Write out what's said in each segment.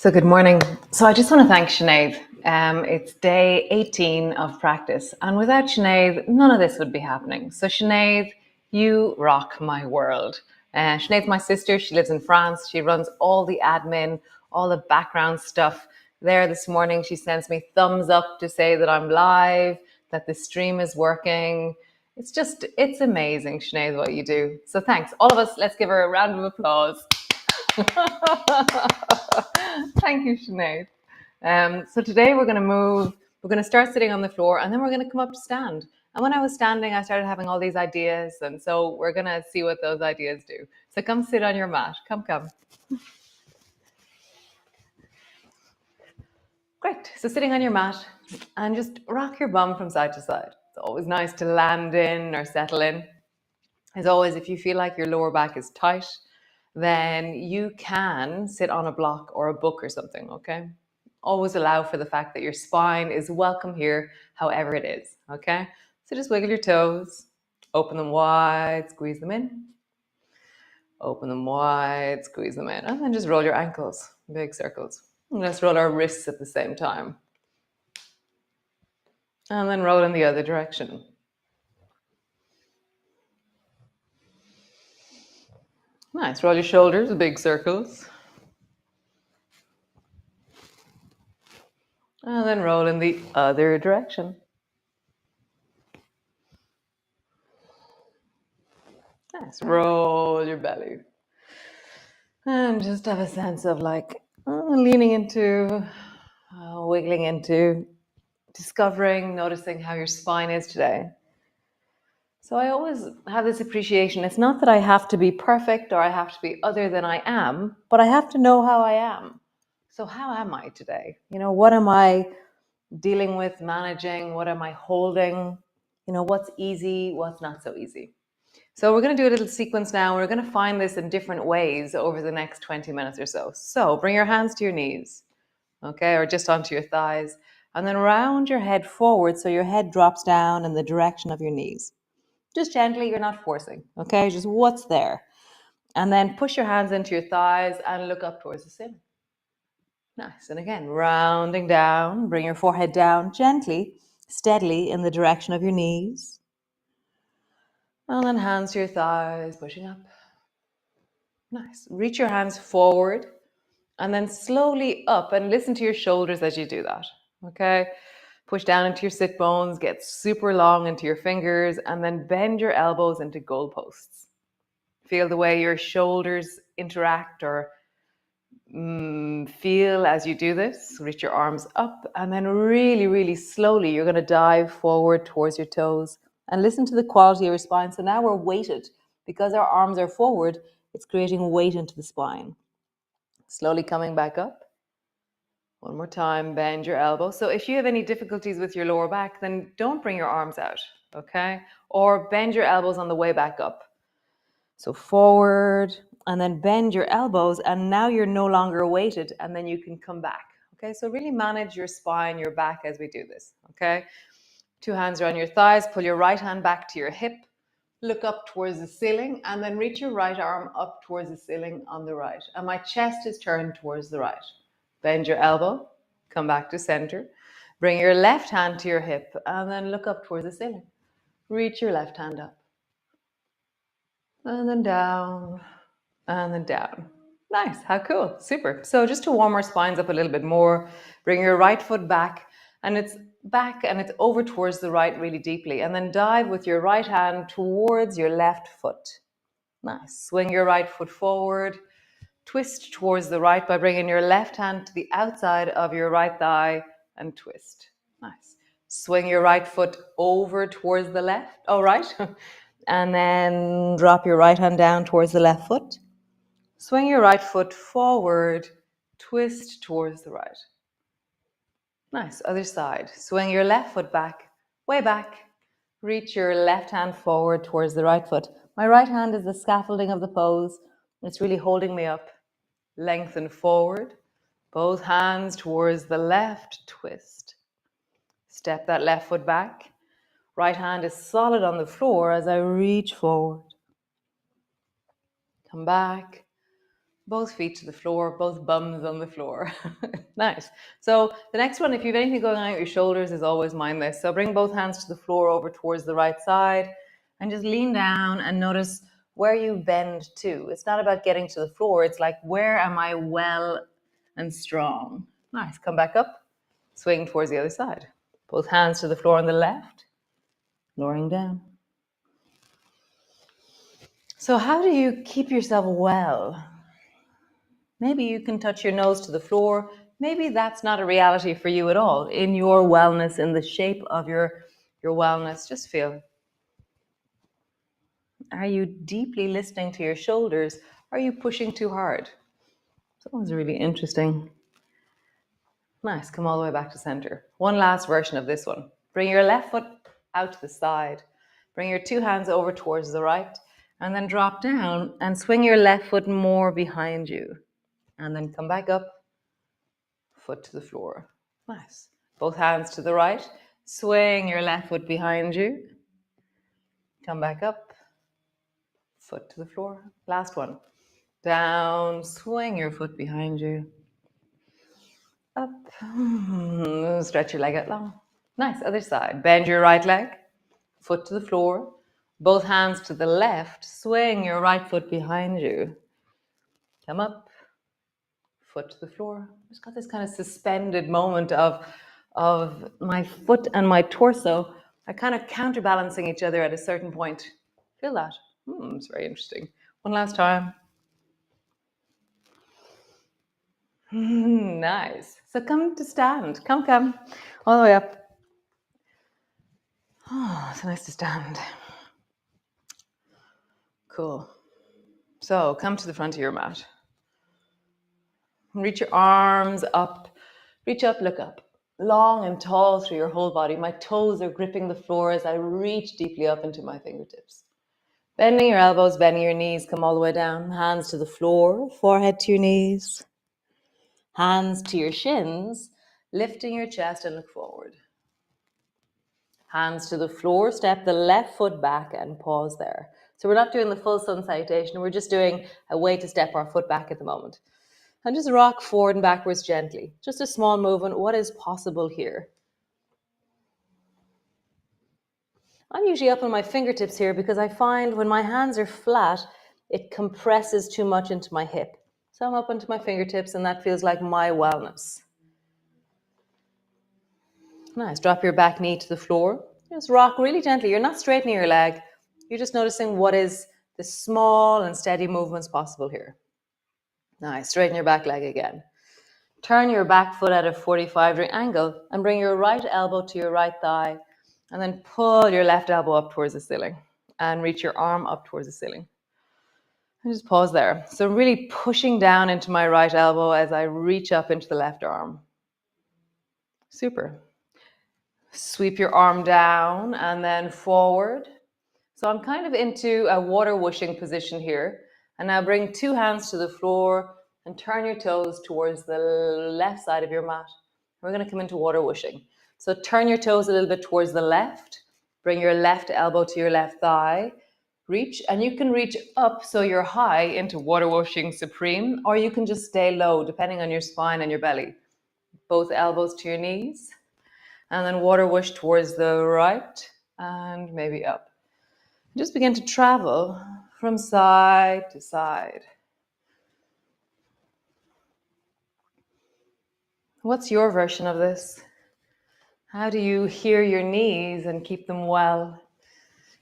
So good morning. So I just want to thank Sinead. It's day 18 of practice, and without Sinead, none of this would be happening. So Sinead, you rock my world. Sinead's my sister. She lives in France. She runs all the admin, all the background stuff. There this morning, she sends me thumbs up to say that I'm live, that the stream is working. It's amazing, Sinead, what you do. So thanks. All of us, let's give her a round of applause. Thank you, Sinead. So today we're going to start sitting on the floor and then we're going to come up to stand. And when I was standing, I started having all these ideas. And so we're going to see what those ideas do. So come sit on your mat. Come. Great. So sitting on your mat and just rock your bum from side to side. It's always nice to land in or settle in. As always, if you feel like your lower back is tight, then you can sit on a block or a book or something, okay? Always allow for the fact that your spine is welcome here, however it is, okay? So just wiggle your toes, open them wide, squeeze them in. Open them wide, squeeze them in. And then just roll your ankles, big circles. And let's roll our wrists at the same time. And then roll in the other direction. Nice, roll your shoulders, big circles. And then roll in the other direction. Nice, roll your belly. And just have a sense of like leaning into, wiggling into, discovering, noticing how your spine is today. So I always have this appreciation. It's not that I have to be perfect or I have to be other than I am, but I have to know how I am. So how am I today? What am I dealing with, managing? What am I holding? What's easy, what's not so easy? So we're going to do a little sequence now. We're going to find this in different ways over the next 20 minutes or so. So bring your hands to your knees, okay, or just onto your thighs, and then round your head forward so your head drops down in the direction of your knees. Just gently, you're not forcing, okay? Just what's there. And then push your hands into your thighs and look up towards the ceiling. Nice. And again, rounding down, bring your forehead down gently, steadily in the direction of your knees. And then hands to your thighs, pushing up. Nice. Reach your hands forward and then slowly up and listen to your shoulders as you do that, okay? Push down into your sit bones, get super long into your fingers, and then bend your elbows into goalposts. Feel the way your shoulders interact or feel as you do this. Reach your arms up and then really, really slowly, you're going to dive forward towards your toes and listen to the quality of your spine. So now we're weighted because our arms are forward. It's creating weight into the spine. Slowly coming back up. One more time, bend your elbow. So if you have any difficulties with your lower back, then don't bring your arms out, okay? Or bend your elbows on the way back up. So forward, and then bend your elbows, and now you're no longer weighted, and then you can come back, okay? So really manage your spine, your back as we do this, okay? 2 hands are on your thighs. Pull your right hand back to your hip. Look up towards the ceiling, and then reach your right arm up towards the ceiling on the right. And my chest is turned towards the right. Bend your elbow, come back to center. Bring your left hand to your hip and then look up towards the ceiling. Reach your left hand up. And then down, and then down. Nice, how cool, super. So just to warm our spines up a little bit more, bring your right foot back and it's over towards the right really deeply. And then dive with your right hand towards your left foot. Nice, swing your right foot forward. Twist towards the right by bringing your left hand to the outside of your right thigh and twist. Nice. Swing your right foot over towards the left. Oh, right. And then drop your right hand down towards the left foot. Swing your right foot forward. Twist towards the right. Nice. Other side. Swing your left foot back, way back. Reach your left hand forward towards the right foot. My right hand is the scaffolding of the pose. It's really holding me up. Lengthen forward, both hands towards the left, twist. Step that left foot back. Right hand is solid on the floor as I reach forward. Come back, Both feet to the floor, both bums on the floor. Nice. So the next one, if you have anything going on at your shoulders, is always mind this. So bring both hands to the floor over towards the right side and just lean down and notice where you bend to. It's not about getting to the floor. It's like, where am I well and strong? Nice. Come back up, swing towards the other side. Both hands to the floor on the left, lowering down. So how do you keep yourself well? Maybe you can touch your nose to the floor. Maybe that's not a reality for you at all. In your wellness, in the shape of your wellness, just feel. Are you deeply listening to your shoulders? Are you pushing too hard? That one's really interesting. Nice. Come all the way back to center. One last version of this one. Bring your left foot out to the side. Bring your two hands over towards the right. And then drop down and swing your left foot more behind you. And then come back up, foot to the floor. Nice. Both hands to the right. Swing your left foot behind you. Come back up, foot to the floor. Last one. Down, swing your foot behind you. Up, stretch your leg out long. Nice, other side. Bend your right leg, foot to the floor. Both hands to the left. Swing your right foot behind you. Come up, foot to the floor. Just got this kind of suspended moment of my foot and my torso are kind of counterbalancing each other at a certain point. Feel that? It's very interesting. One last time. Nice. So come to stand. Come. All the way up. Oh, so nice to stand. Cool. So come to the front of your mat. Reach your arms up. Reach up, look up. Long and tall through your whole body. My toes are gripping the floor as I reach deeply up into my fingertips. Bending your elbows, bending your knees, come all the way down. Hands to the floor, forehead to your knees. Hands to your shins, lifting your chest and look forward. Hands to the floor, step the left foot back and pause there. So we're not doing the full sun salutation, we're just doing a way to step our foot back at the moment. And just rock forward and backwards gently. Just a small movement. What is possible here? I'm usually up on my fingertips here because I find when my hands are flat, it compresses too much into my hip. So I'm up onto my fingertips and that feels like my wellness. Nice. Drop your back knee to the floor. Just rock really gently. You're not straightening your leg. You're just noticing what is the small and steady movements possible here. Nice. Straighten your back leg again. Turn your back foot at a 45-degree angle and bring your right elbow to your right thigh and then pull your left elbow up towards the ceiling and reach your arm up towards the ceiling. And just pause there. So really pushing down into my right elbow as I reach up into the left arm. Super. Sweep your arm down and then forward. So I'm kind of into a water whooshing position here. And now bring two hands to the floor and turn your toes towards the left side of your mat. We're going to come into water whooshing. So turn your toes a little bit towards the left. Bring your left elbow to your left thigh. Reach, and you can reach up so you're high into water whooshing supreme, or you can just stay low depending on your spine and your belly. Both elbows to your knees. And then water whoosh towards the right and maybe up. Just begin to travel from side to side. What's your version of this? How do you hear your knees and keep them well?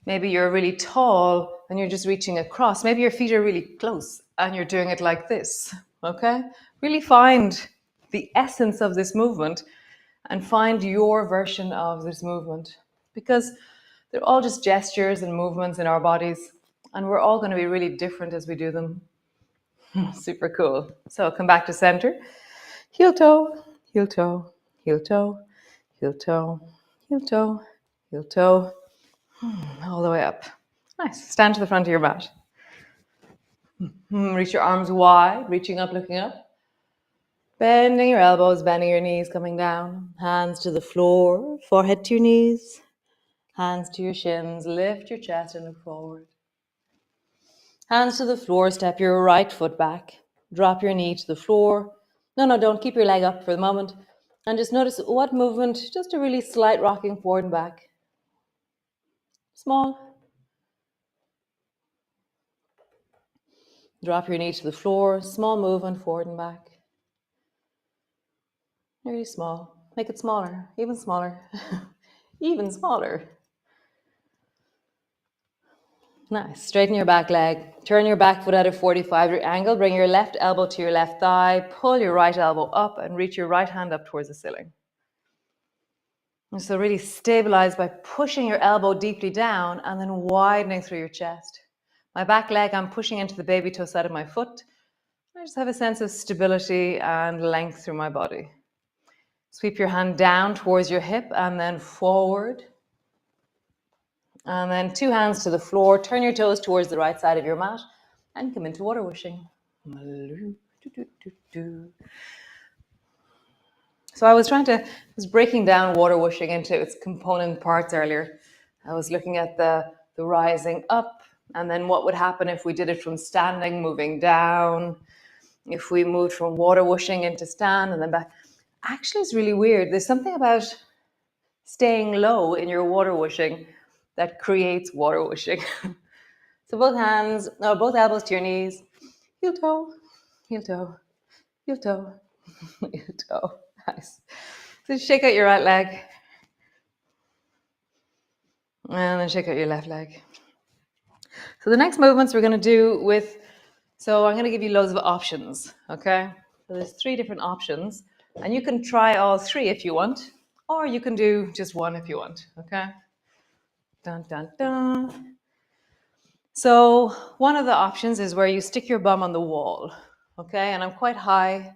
Maybe you're really tall and you're just reaching across. Maybe your feet are really close and you're doing it like this, okay? Really find the essence of this movement and find your version of this movement, because they're all just gestures and movements in our bodies, and we're all going to be really different as we do them. Super cool. So come back to center. Heel toe, heel toe, heel toe, heel toe, heel toe, heel toe, all the way up. Nice. Stand to the front of your mat. Reach your arms wide, reaching up, looking up. Bending your elbows, bending your knees, coming down. Hands to the floor, forehead to your knees. Hands to your shins, lift your chest and look forward. Hands to the floor, step your right foot back. Drop your knee to the floor. No, don't. Keep your leg up for the moment. And just notice what movement, just a really slight rocking forward and back. Small. Drop your knee to the floor. Small movement forward and back. Really small. Make it smaller. Even smaller. Even smaller. Nice. Straighten your back leg. Turn your back foot at a 45-degree angle. Bring your left elbow to your left thigh. Pull your right elbow up and reach your right hand up towards the ceiling. And so really stabilize by pushing your elbow deeply down and then widening through your chest. My back leg, I'm pushing into the baby toe side of my foot. I just have a sense of stability and length through my body. Sweep your hand down towards your hip and then forward. And then 2 hands to the floor. Turn your toes towards the right side of your mat and come into water wishing. So I was breaking down water wishing into its component parts earlier. I was looking at the rising up, and then what would happen if we did it from standing, moving down, if we moved from water wishing into stand and then back. Actually, it's really weird. There's something about staying low in your water wishing that creates water wishing. So both elbows to your knees, heel toe, heel toe, heel toe, heel toe. Nice. So shake out your right leg. And then shake out your left leg. So the next movements we're going to do so I'm going to give you loads of options, okay? So there's 3 different options, and you can try all 3 if you want, or you can do just one if you want, okay? Dun, dun, dun. So one of the options is where you stick your bum on the wall, okay? And I'm quite high,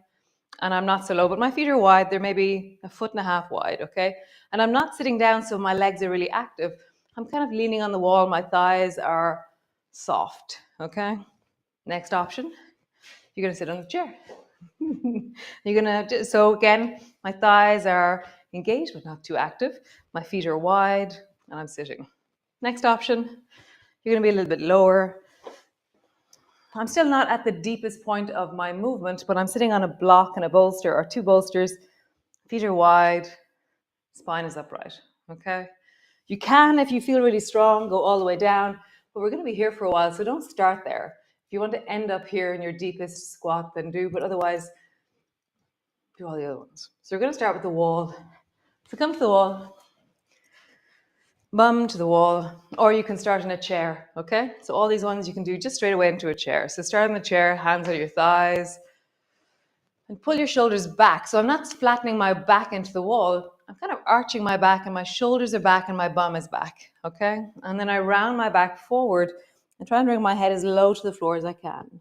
and I'm not so low, but my feet are wide. They're maybe 1.5 feet wide, okay? And I'm not sitting down, so my legs are really active. I'm kind of leaning on the wall. My thighs are soft, okay? Next option, you're going to sit on the chair. So again, my thighs are engaged, but not too active. My feet are wide, and I'm sitting. Next option, you're going to be a little bit lower. I'm still not at the deepest point of my movement, but I'm sitting on a block and a bolster or 2 bolsters. Feet are wide, spine is upright, okay? You can, if you feel really strong, go all the way down, but we're going to be here for a while, so don't start there. If you want to end up here in your deepest squat, then do, but otherwise, do all the other ones. So we're going to start with the wall. So come to the wall, bum to the wall, or you can start in a chair, okay? So all these ones you can do just straight away into a chair. So start in the chair, hands on your thighs, and pull your shoulders back. So I'm not flattening my back into the wall. I'm kind of arching my back, and my shoulders are back and my bum is back, okay? And then I round my back forward and try and bring my head as low to the floor as I can.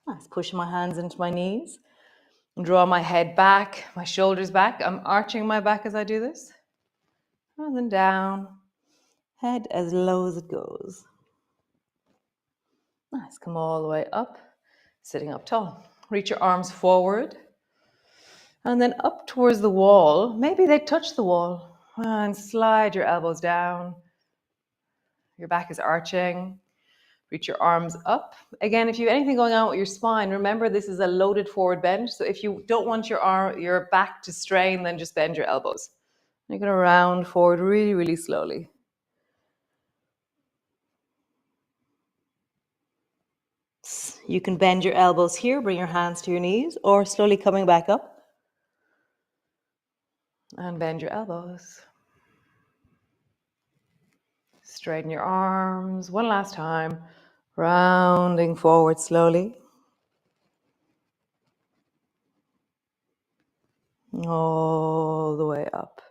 Nice, pushing my hands into my knees. And draw my head back, my shoulders back. I'm arching my back as I do this. And then down, head as low as it goes. Nice, come all the way up, sitting up tall. Reach your arms forward. And then up towards the wall. Maybe they touch the wall. And slide your elbows down. Your back is arching. Reach your arms up. Again, if you have anything going on with your spine, remember this is a loaded forward bend. So if you don't want your back to strain, then just bend your elbows. You're going to round forward really, really slowly. You can bend your elbows here, bring your hands to your knees, or slowly coming back up. And bend your elbows. Straighten your arms. One last time. Rounding forward slowly. All the way up.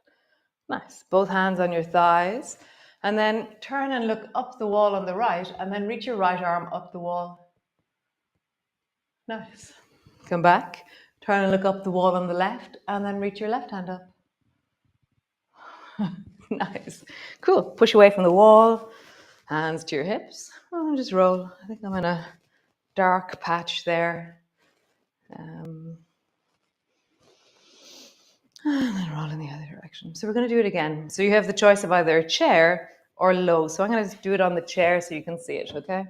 Nice. Both hands on your thighs. And then turn and look up the wall on the right, and then reach your right arm up the wall. Nice. Come back. Turn and look up the wall on the left, and then reach your left hand up. Nice. Cool. Push away from the wall. Hands to your hips. Oh, just roll. I think I'm in a dark patch there. And then roll in the other direction. So we're going to do it again. So you have the choice of either a chair or low. So I'm going to do it on the chair so you can see it, okay?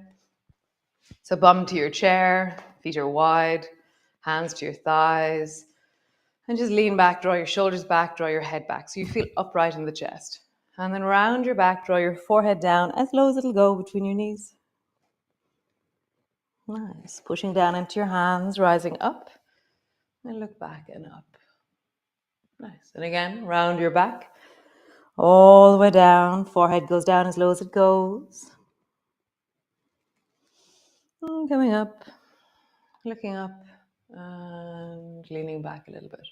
So bum to your chair, feet are wide, hands to your thighs, and just lean back, draw your shoulders back, draw your head back so you feel upright in the chest. And then round your back, draw your forehead down as low as it'll go between your knees. Nice. Pushing down into your hands, rising up, and look back and up. Nice. And again, round your back, all the way down. Forehead goes down as low as it goes. And coming up, looking up, and leaning back a little bit.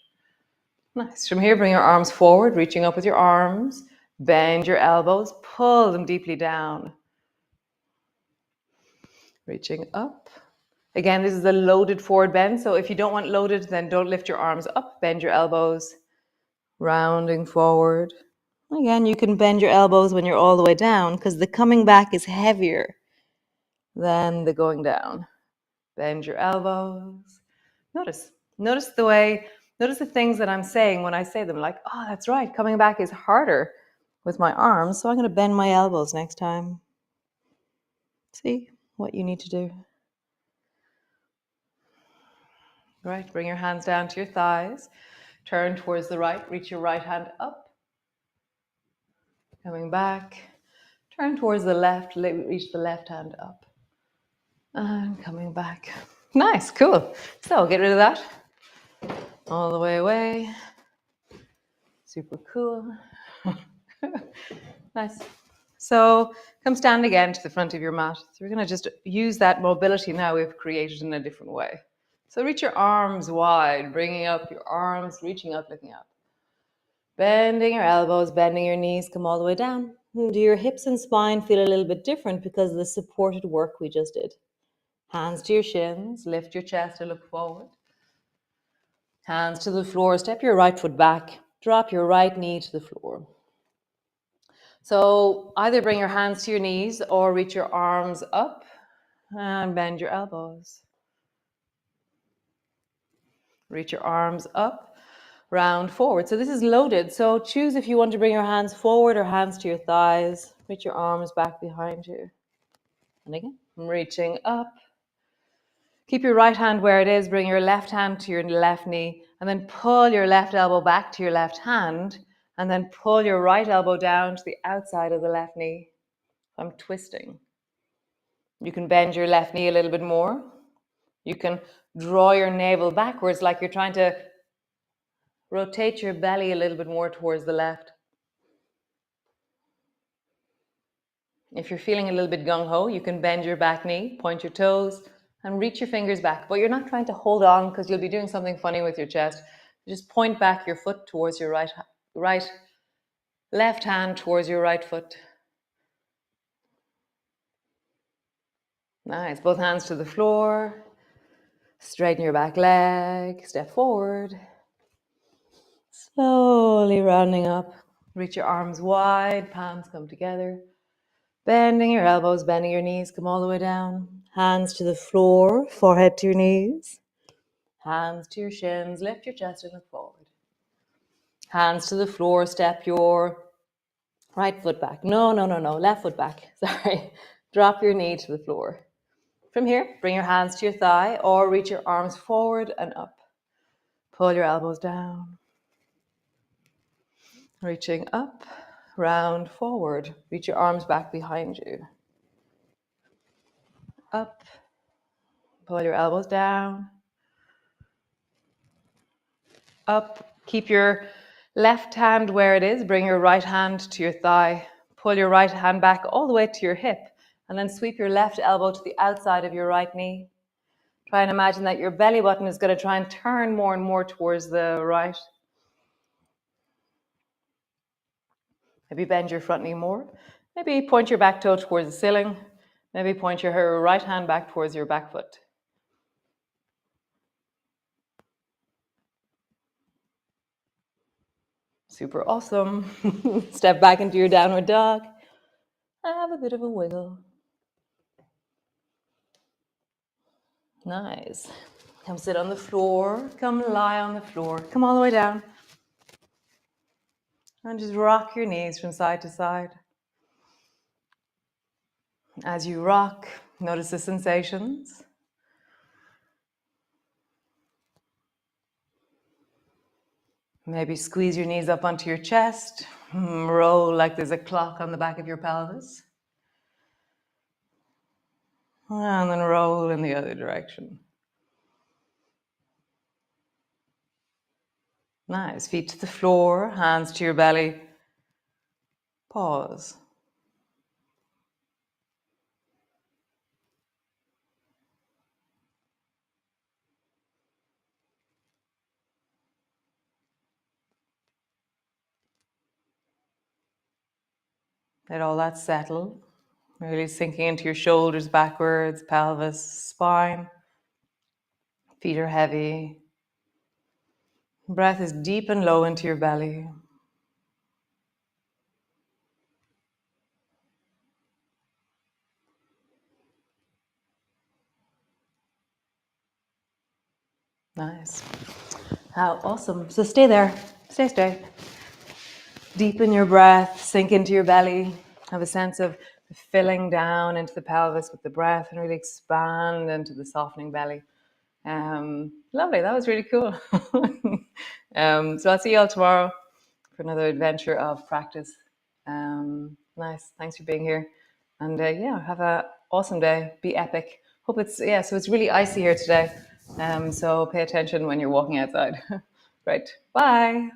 Nice. From here, bring your arms forward, reaching up with your arms. Bend your elbows, pull them deeply down. Reaching up. Again, this is a loaded forward bend, so if you don't want loaded, then don't lift your arms up. Bend your elbows, rounding forward. Again, you can bend your elbows when you're all the way down because the coming back is heavier than the going down. Bend your elbows. Notice the things that I'm saying when I say them, like, oh, that's right, coming back is harder with my arms, so I'm going to bend my elbows next time. See what you need to do. Right, bring your hands down to your thighs. Turn towards the right, reach your right hand up. Coming back. Turn towards the left, reach the left hand up. And coming back. Nice, cool. So get rid of that. All the way away. Super cool. Nice. So come stand again to the front of your mat. So we're going to just use that mobility now we've created in a different way. So reach your arms wide, bringing up your arms, reaching up, looking up. Bending your elbows, bending your knees, come all the way down. Do your hips and spine feel a little bit different because of the supported work we just did? Hands to your shins, lift your chest and look forward. Hands to the floor, step your right foot back, drop your right knee to the floor. So either bring your hands to your knees or reach your arms up and bend your elbows. Reach your arms up, round forward. So this is loaded. So choose if you want to bring your hands forward or hands to your thighs. Reach your arms back behind you. And again, reaching up. Keep your right hand where it is. Bring your left hand to your left knee and then pull your left elbow back to your left hand and then pull your right elbow down to the outside of the left knee. I'm twisting. You can bend your left knee a little bit more. You can draw your navel backwards like you're trying to rotate your belly a little bit more towards the left. If you're feeling a little bit gung-ho, you can bend your back knee, point your toes, and reach your fingers back. But you're not trying to hold on because you'll be doing something funny with your chest. Just point back your foot towards your left hand towards your right foot. Nice. Both hands to the floor. Straighten your back leg. Step forward. Slowly rounding up. Reach your arms wide. Palms come together. Bending your elbows, bending your knees. Come all the way down. Hands to the floor. Forehead to your knees. Hands to your shins. Lift your chest and look forward. Hands to the floor. Step your right foot back. No. Left foot back. Sorry. Drop your knee to the floor. From here, bring your hands to your thigh or reach your arms forward and up. Pull your elbows down. Reaching up, round forward. Reach your arms back behind you. Up. Pull your elbows down. Up. Keep your left hand where it is. Bring your right hand to your thigh. Pull your right hand back all the way to your hip. And then sweep your left elbow to the outside of your right knee. Try and imagine that your belly button is going to try and turn more and more towards the right. Maybe bend your front knee more. Maybe point your back toe towards the ceiling. Maybe point your right hand back towards your back foot. Super awesome. Step back into your downward dog. Have a bit of a wiggle. Nice. Come sit on the floor. Come lie on the floor. Come all the way down. And just rock your knees from side to side. As you rock, Notice the sensations. Maybe squeeze your knees up onto your chest. Roll like there's a clock on the back of your pelvis. And then roll in the other direction. Nice. Feet to the floor, hands to your belly. Pause. Let all that settle. Really sinking into your shoulders backwards, pelvis, spine. Feet are heavy. Breath is deep and low into your belly. Nice. How awesome. So stay there. Stay. Deepen your breath, sink into your belly. Have a sense of filling down into the pelvis with the breath and really expand into the softening belly. Lovely. That was really cool. So I'll see you all tomorrow for another adventure of practice. Nice. Thanks for being here. And have an awesome day. Be epic. Hope it's, so it's really icy here today. So pay attention when you're walking outside. Right. Bye.